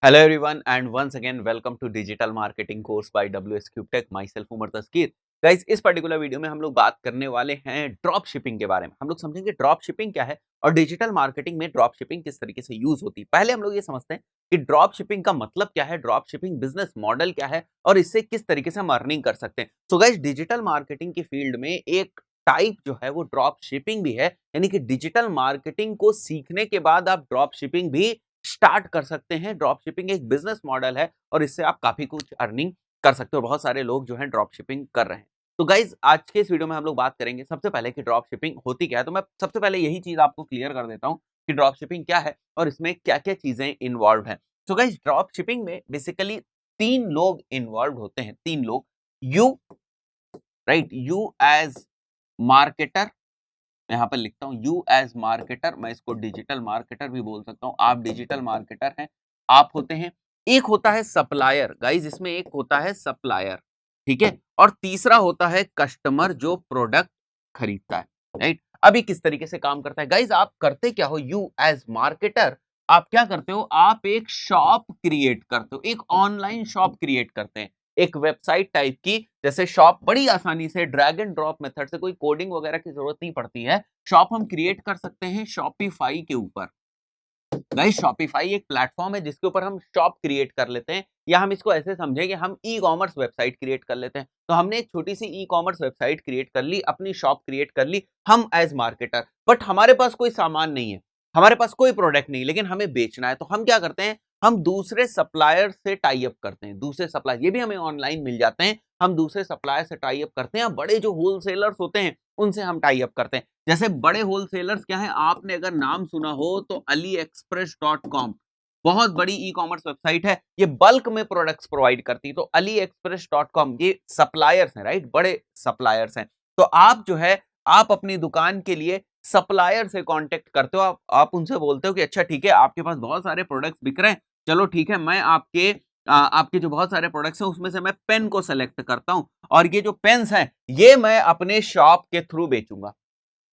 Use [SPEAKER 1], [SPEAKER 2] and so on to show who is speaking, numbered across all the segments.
[SPEAKER 1] Hello everyone and once again welcome to digital marketing course by WS Cube Tech. Myself Umar Taskeer. Guys इस particular video में हम लोग बात करने वाले हैं ड्रॉप शिपिंग के बारे में. हम लोग समझेंगे ड्रॉप शिपिंग क्या है और डिजिटल मार्केटिंग में ड्रॉप शिपिंग किस तरीके से यूज होती है. पहले हम लोग ये समझते हैं कि ड्रॉप शिपिंग का मतलब क्या है, ड्रॉप शिपिंग बिजनेस मॉडल क्या है और इससे किस तरीके से हम अर्निंग कर सकते हैं. सो गाइस डिजिटल मार्केटिंग की फील्ड में एक टाइप जो है वो ड्रॉप शिपिंग भी है, यानी कि डिजिटल मार्केटिंग को सीखने के बाद आप ड्रॉप शिपिंग भी स्टार्ट कर सकते हैं. ड्रॉप शिपिंग एक बिजनेस मॉडल है और इससे आप काफी कुछ अर्निंग कर सकते हो. बहुत सारे लोग जो हैं ड्रॉप शिपिंग कर रहे हैं. तो गाइज आज के इस वीडियो में हम लोग बात करेंगे सबसे पहले कि ड्रॉप शिपिंग होती क्या है. तो मैं सबसे पहले यही चीज आपको क्लियर कर देता हूं कि ड्रॉप शिपिंग क्या है और इसमें क्या क्या चीजें इन्वॉल्व हैं. तो गाइज ड्रॉप शिपिंग में बेसिकली तीन लोग इन्वॉल्व होते हैं. तीन लोग. You, right, you as marketer, मैं यहाँ पर लिखता हूँ यू एज मार्केटर. मैं इसको डिजिटल मार्केटर भी बोल सकता हूँ. आप डिजिटल मार्केटर हैं, आप होते हैं. एक होता है सप्लायर गाइज, इसमें एक होता है सप्लायर, ठीक है. और तीसरा होता है कस्टमर जो प्रोडक्ट खरीदता है, राइट. अभी किस तरीके से काम करता है गाइज, आप करते क्या हो. यू एज मार्केटर आप क्या करते हो, आप एक शॉप क्रिएट करते हो, एक ऑनलाइन शॉप क्रिएट करते हैं, एक वेबसाइट टाइप की. जैसे शॉप बड़ी आसानी से ड्रैग एंड ड्रॉप मेथड से, कोई कोडिंग वगैरह की जरूरत नहीं पड़ती है, शॉप हम क्रिएट कर सकते हैं शॉपिफाई के ऊपर. गाइस शॉपिफाई एक प्लेटफॉर्म है जिसके ऊपर हम शॉप क्रिएट कर लेते हैं, या हम इसको ऐसे समझें कि हम ई कॉमर्स वेबसाइट क्रिएट कर लेते हैं. तो हमने एक छोटी सी ई कॉमर्स वेबसाइट क्रिएट कर ली, अपनी शॉप क्रिएट कर ली हम एज मार्केटर. बट हमारे पास कोई सामान नहीं है, हमारे पास कोई प्रोडक्ट नहीं, लेकिन हमें बेचना है. तो हम क्या करते हैं, हम दूसरे सप्लायर से टाई अप करते हैं. दूसरे सप्लायर ये भी हमें ऑनलाइन मिल जाते हैं. हम दूसरे सप्लायर से टाई अप करते हैं. बड़े जो होलसेलर्स होते हैं उनसे हम टाई अप करते हैं. जैसे बड़े होलसेलर्स क्या है, आपने अगर नाम सुना हो तो AliExpress.com बहुत बड़ी ई कॉमर्स वेबसाइट है. ये बल्क में प्रोडक्ट्स प्रोवाइड करती है. तो AliExpress.com ये सप्लायर्स हैं, राइट, बड़े सप्लायर्स हैं. तो आप जो है, आप अपनी दुकान के लिए सप्लायर से कांटेक्ट करते हो. आप उनसे बोलते हो कि अच्छा ठीक है, आपके पास बहुत सारे प्रोडक्ट्स बिक रहे हैं, चलो ठीक है, मैं आपके जो बहुत सारे प्रोडक्ट्स हैं उसमें से मैं पेन को सेलेक्ट करता हूं और ये जो पेन्स हैं ये मैं अपने शॉप के थ्रू बेचूंगा.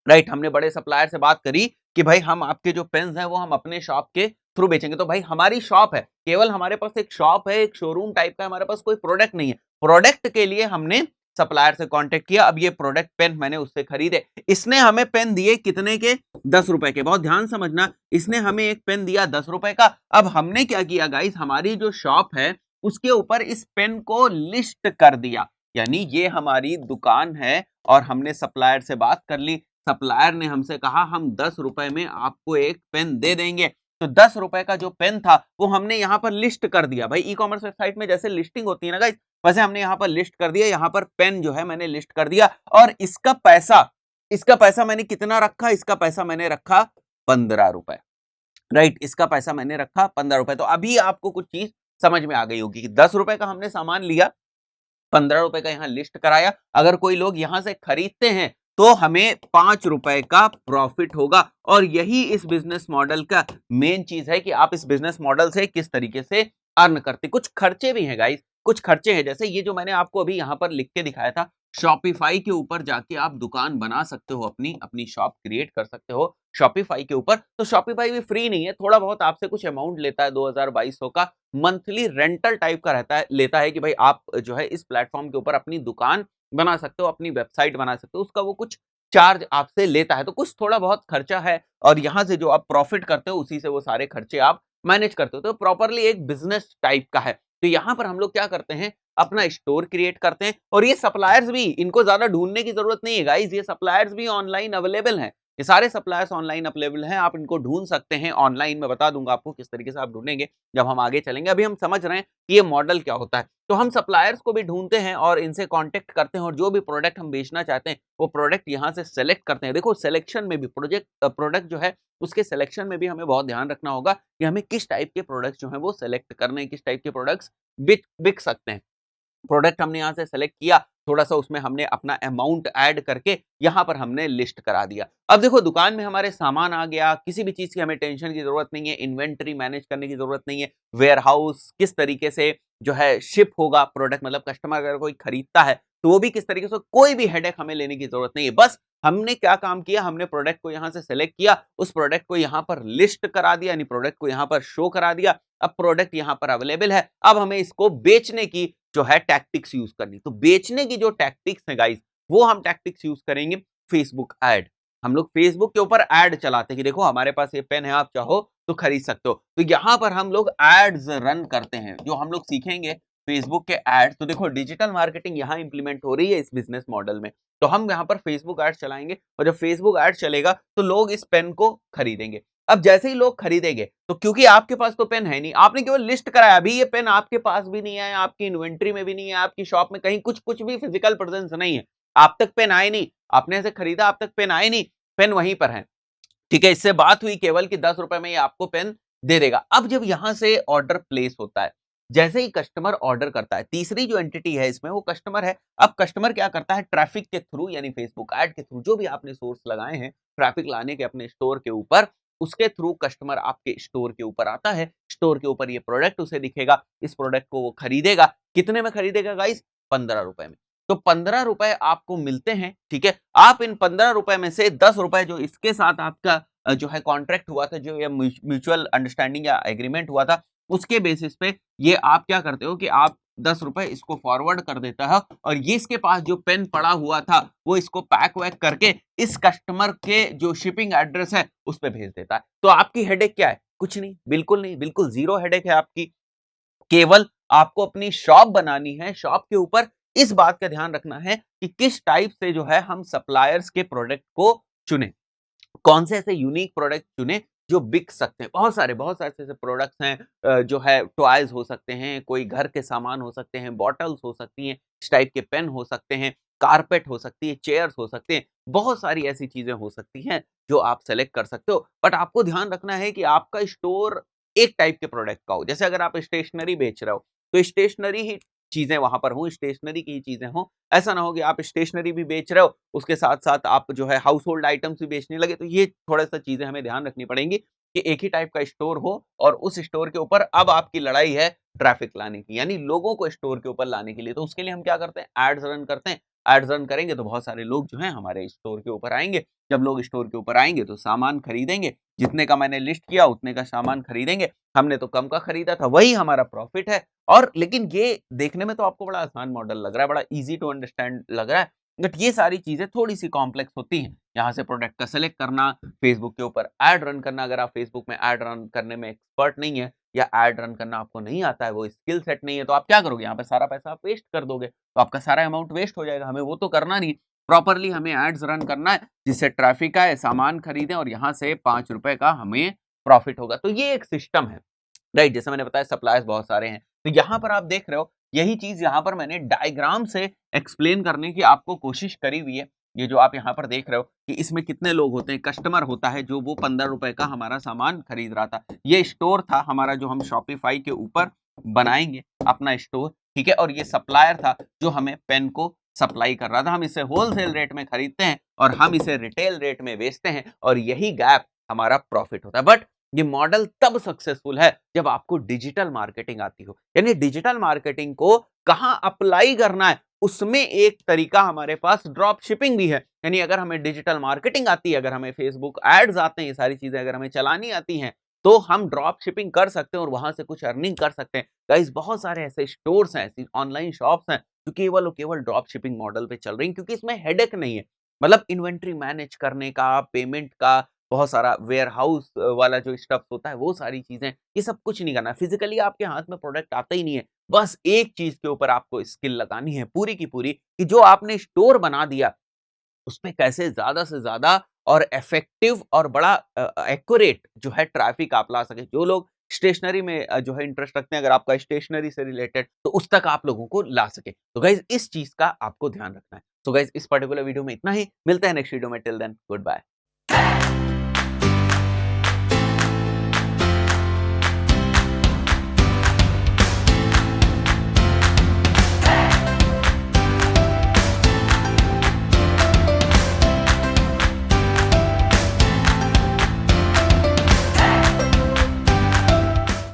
[SPEAKER 1] राइट, हमने बड़े सप्लायर से बात करी कि भाई हम आपके जो पेन्स हैं वो हम अपने शॉप के थ्रू बेचेंगे. तो भाई हमारी शॉप है, केवल हमारे पास एक शॉप है, एक शोरूम टाइप का, हमारे पास कोई प्रोडक्ट नहीं है. प्रोडक्ट के लिए हमने सप्लायर से कांटेक्ट किया. अब ये प्रोडक्ट पेन मैंने उससे खरीदे, इसने हमें पेन दिए कितने के, 10 रुपए के. बहुत ध्यान समझना, इसने हमें एक पेन दिया 10 रुपए का. अब हमने क्या किया गाइस, हमारी जो शॉप है उसके ऊपर इस पेन को लिस्ट कर दिया. यानी ये हमारी दुकान है और हमने सप्लायर से बात कर ली. सप्लायर ने हमसे कहा हम 10 रुपए में आपको एक पेन दे देंगे. तो 10 रुपए का जो पेन था वो हमने यहाँ पर लिस्ट कर दिया. भाई ई कॉमर्स वेबसाइट में जैसे लिस्टिंग होती है ना गाइस, वैसे हमने यहाँ पर लिस्ट कर दिया. यहाँ पर पेन जो है मैंने लिस्ट कर दिया और इसका पैसा मैंने कितना रखा, इसका पैसा मैंने रखा 15 रुपए. राइट, इसका पैसा मैंने रखा 15 रुपए. तो अभी आपको कुछ चीज समझ में आ गई होगी कि 10 रुपए का हमने सामान लिया, 15 रुपए का यहाँ लिस्ट कराया. अगर कोई लोग यहां से खरीदते हैं तो हमें 5 रुपए का प्रॉफिट होगा. और यही इस बिजनेस मॉडल का मेन चीज है कि आप इस बिजनेस मॉडल से किस तरीके से अर्न करते. कुछ खर्चे भी हैं गाइस, कुछ खर्चे हैं. जैसे ये जो मैंने आपको अभी यहाँ पर लिख के दिखाया था, शॉपिफाई के ऊपर जाके आप दुकान बना सकते हो, अपनी अपनी शॉप क्रिएट कर सकते हो शॉपिफाई के ऊपर. तो शॉपिफाई भी फ्री नहीं है, थोड़ा बहुत आपसे कुछ अमाउंट लेता है, 2200 का मंथली रेंटल टाइप का रहता है, लेता है कि भाई आप जो है इस प्लेटफॉर्म के ऊपर अपनी दुकान बना सकते हो, अपनी वेबसाइट बना सकते हो. उसका वो कुछ चार्ज आपसे लेता है. तो कुछ थोड़ा बहुत खर्चा है और यहाँ से जो आप प्रॉफिट करते हो उसी से वो सारे खर्चे आप मैनेज करते हो. तो प्रॉपरली एक बिजनेस टाइप का है. तो यहाँ पर हम लोग क्या करते हैं, अपना स्टोर क्रिएट करते हैं. और ये सप्लायर्स भी, इनको ज्यादा ढूंढने की जरूरत नहीं है गाइस, ये सप्लायर्स भी ऑनलाइन अवेलेबल हैं. ये सारे सप्लायर्स ऑनलाइन अवेलेबल हैं, आप इनको ढूंढ सकते हैं ऑनलाइन. मैं बता दूंगा आपको किस तरीके से आप ढूंढेंगे जब हम आगे चलेंगे. अभी हम समझ रहे हैं कि ये मॉडल क्या होता है. तो हम सप्लायर्स को भी ढूंढते हैं और इनसे कांटेक्ट करते हैं और जो भी प्रोडक्ट हम बेचना चाहते हैं वो प्रोडक्ट यहाँ से सेलेक्ट करते हैं. देखो सिलेक्शन में भी प्रोडक्ट जो है उसके सिलेक्शन में भी हमें बहुत ध्यान रखना होगा कि हमें किस टाइप के प्रोडक्ट्स जो है वो सेलेक्ट करने हैं, किस टाइप के प्रोडक्ट्स बिक सकते हैं. प्रोडक्ट हमने यहाँ से सेलेक्ट किया, थोड़ा सा उसमें हमने अपना अमाउंट ऐड करके यहाँ पर हमने लिस्ट करा दिया. अब देखो दुकान में हमारे सामान आ गया, किसी भी चीज की हमें टेंशन की जरूरत नहीं है, इन्वेंटरी मैनेज करने की जरूरत नहीं है, वेयर हाउस किस तरीके से जो है शिप होगा प्रोडक्ट, मतलब कस्टमर अगर कोई खरीदता है तो वो भी किस तरीके से, कोई भी हेडेक हमें लेने की जरूरत नहीं है। बस हमने क्या काम किया, हमने प्रोडक्ट को यहां से सेलेक्ट किया, उस प्रोडक्ट को यहां पर लिस्ट करा दिया, यानी प्रोडक्ट को यहां पर शो करा दिया। अब प्रोडक्ट यहां पर अवेलेबल है, अब हमें इसको बेचने की जो है टैक्टिक्स यूज करनी। तो बेचने की जो टैक्टिक्स है गाइस, वो हम टैक्टिक्स यूज करेंगे फेसबुक एड। हम लोग फेसबुक के ऊपर एड चलाते हैं कि देखो हमारे पास ये पेन है, आप चाहो तो खरीद सकते हो। तो यहां पर हम लोग एड्स रन करते हैं, जो हम लोग सीखेंगे फेसबुक के एड्स। तो देखो डिजिटल मार्केटिंग यहां इंप्लीमेंट हो रही है इस बिजनेस मॉडल में। तो हम यहां पर फेसबुक एड चलाएंगे, और जब फेसबुक एड चलेगा तो लोग इस पेन को खरीदेंगे। अब जैसे ही लोग खरीदेंगे, तो क्योंकि आपके पास तो पेन है नहीं, आपने केवल लिस्ट कराया, अभी ये पेन आपके पास भी नहीं है, आपकी इन्वेंट्री में भी नहीं है, आपकी शॉप में कहीं कुछ कुछ भी फिजिकल प्रेजेंस नहीं है, आप तक पेन आए नहीं, आपने ऐसे खरीदा, आप तक पेन आए नहीं, पेन वहीं पर है। ठीक है, इससे बात हुई केवल कि 10 रुपए में ये आपको पेन दे देगा। अब जब यहां से ऑर्डर प्लेस होता है, जैसे ही कस्टमर ऑर्डर करता है, तीसरी जो एंटिटी है इसमें वो कस्टमर है। अब कस्टमर क्या करता है, ट्रैफिक के थ्रू, यानी फेसबुक एड के थ्रू, जो भी आपने सोर्स लगाए हैं ट्रैफिक लाने के अपने स्टोर के ऊपर, उसके थ्रू कस्टमर आपके स्टोर के ऊपर आता है। स्टोर के ऊपर ये प्रोडक्ट उसे दिखेगा, इस प्रोडक्ट को वो खरीदेगा। कितने में खरीदेगा गाइस? 15 रुपए में। तो 15 रुपए आपको मिलते हैं। ठीक है, आप इन 15 रुपए में से 10 रुपए जो इसके साथ आपका जो है कॉन्ट्रैक्ट हुआ था, जो ये म्यूचुअल अंडरस्टैंडिंग या एग्रीमेंट हुआ था, उसके बेसिस पे ये आप क्या करते हो कि आप 10 रुपए इसको फॉरवर्ड कर देता है, और ये इसके पास जो पेन पड़ा हुआ था वो इसको पैक वैक करके इस कस्टमर के जो शिपिंग एड्रेस है उस पे भेज देता है। तो आपकी हेडेक क्या है? कुछ नहीं, बिल्कुल नहीं, बिल्कुल जीरो हेडेक है आपकी। केवल आपको अपनी शॉप बनानी है। शॉप के ऊपर इस बात का ध्यान रखना है कि किस टाइप से जो है हम सप्लायर्स के प्रोडक्ट को चुने, कौन से ऐसे यूनिक प्रोडक्ट चुने जो बिक सकते हैं। बहुत सारे ऐसे प्रोडक्ट्स हैं, जो है टॉयज हो सकते हैं, कोई घर के सामान हो सकते हैं, बॉटल्स हो सकती हैं, इस टाइप के पेन हो सकते हैं, कारपेट हो सकती है, चेयर्स हो सकते हैं, बहुत सारी ऐसी चीजें हो सकती हैं जो आप सेलेक्ट कर सकते हो। बट आपको ध्यान रखना है कि आपका स्टोर एक टाइप के प्रोडक्ट का हो। जैसे अगर आप स्टेशनरी बेच रहे हो, तो स्टेशनरी ही चीजें वहां पर हो, स्टेशनरी की ही चीजें हो। ऐसा ना हो कि आप स्टेशनरी भी बेच रहे हो, उसके साथ-साथ आप जो है हाउस होल्ड आइटम्स भी बेचने लगे। तो ये थोड़ा-सा चीज़ें हमें ध्यान रखनी पड़ेंगी कि एक ही टाइप का स्टोर हो, और उस स्टोर के ऊपर अब आपकी लड़ाई है ट्रैफिक लाने की, यानी लोगों को स्टोर के ऊपर लाने के लिए। तो उसके लिए हम क्या करते हैं, एड्स रन करते हैं। एड्स रन करेंगे तो बहुत सारे लोग जो हैं हमारे स्टोर के ऊपर आएँगे। जब लोग स्टोर के ऊपर आएँगे तो सामान खरीदेंगे, जितने का मैंने लिस्ट किया उतने का सामान खरीदेंगे। हमने तो कम का खरीदा था, वही हमारा प्रॉफिट है। और लेकिन ये देखने में तो आपको बड़ा आसान मॉडल लग रहा है, बड़ा ईज़ी टू अंडरस्टैंड लग रहा है। बट ये सारी चीज़ें थोड़ी-सी कॉम्प्लेक्स होती हैं। यहाँ से प्रोडक्ट का सेलेक्ट करना, फेसबुक के ऊपर ऐड रन करना। अगर आप फेसबुक में ऐड रन करने में एक्सपर्ट नहीं है, या ऐड रन करना आपको नहीं आता है, वो स्किल सेट नहीं है, तो आप क्या करोगे? यहाँ पे सारा पैसा आप वेस्ट कर दोगे। तो आपका सारा अमाउंट वेस्ट हो जाएगा। हमें वो तो करना नहीं। प्रॉपर्ली हमें एड्स रन करना है, जिससे ट्रैफिक आए, सामान खरीदें, और यहाँ से ₹5 का हमें प्रॉफिट होगा। तो ये एक सिस्टम है। राइट, जैसे मैंने बताया सप्लायर्स बहुत सारे हैं। तो यहाँ पर आप देख रहे हो, यही चीज़ यहाँ पर मैंने डायग्राम से एक्सप्लेन करने की आपको कोशिश करी हुई है। ये जो आप यहाँ पर देख रहे हो कि इसमें कितने लोग होते हैं, कस्टमर होता है जो वो ₹15 का हमारा सामान खरीद रहा था। ये स्टोर था हमारा, जो हम शॉपिफाई के ऊपर बनाएँगे अपना स्टोर, ठीक है? और ये सप्लायर था जो हमें पेन को सप्लाई कर रहा था। हम इसे होलसेल रेट में खरीदते हैं और हम इसे रिटेल रेट में बेचते हैं, और यही गैप हमारा प्रॉफिट होता है। बट ये मॉडल तब सक्सेसफुल है जब आपको डिजिटल मार्केटिंग आती हो। यानी डिजिटल मार्केटिंग को कहां अप्लाई करना है, उसमें एक तरीका हमारे पास ड्रॉप शिपिंग भी है। यानी अगर हमें डिजिटल मार्केटिंग आती है, अगर हमें फेसबुक एड्स आते हैं, ये सारी चीजें अगर हमें चलानी आती हैं, तो हम ड्रॉप शिपिंग कर सकते हैं और वहां से कुछ अर्निंग कर सकते हैं। गाइस, बहुत सारे ऐसे स्टोर्स हैं, ऐसी ऑनलाइन शॉप्स हैं जो केवल और केवल ड्रॉप शिपिंग मॉडल पे चल रही हैं, क्योंकि इसमें हेडेक नहीं है। मतलब इन्वेंट्री मैनेज करने का, पेमेंट का, बहुत सारा वेयरहाउस वाला जो स्टफ होता है, वो सारी चीज़ें, ये सब कुछ नहीं करना है। फिज़िकली आपके हाथ में प्रोडक्ट आता ही नहीं है। बस एक चीज़ के ऊपर आपको स्किल लगानी है पूरी की पूरी, कि जो आपने स्टोर बना दिया, उसपे कैसे ज़्यादा से ज़्यादा और इफ़ेक्टिव और बड़ा एक्यूरेट जो है ट्रैफ़िक आप ला सकें। जो लोग स्टेशनरी में जो है इंटरेस्ट रखते हैं, अगर आपका स्टेशनरी से रिलेटेड, तो उस तक आप लोगों को ला सकें। तो गाइज़, इस चीज़ का आपको ध्यान रखना है। तो गाइज़, इस पर्टिकुलर वीडियो में इतना ही। मिलते हैं नेक्स्ट वीडियो में। Till then, good bye.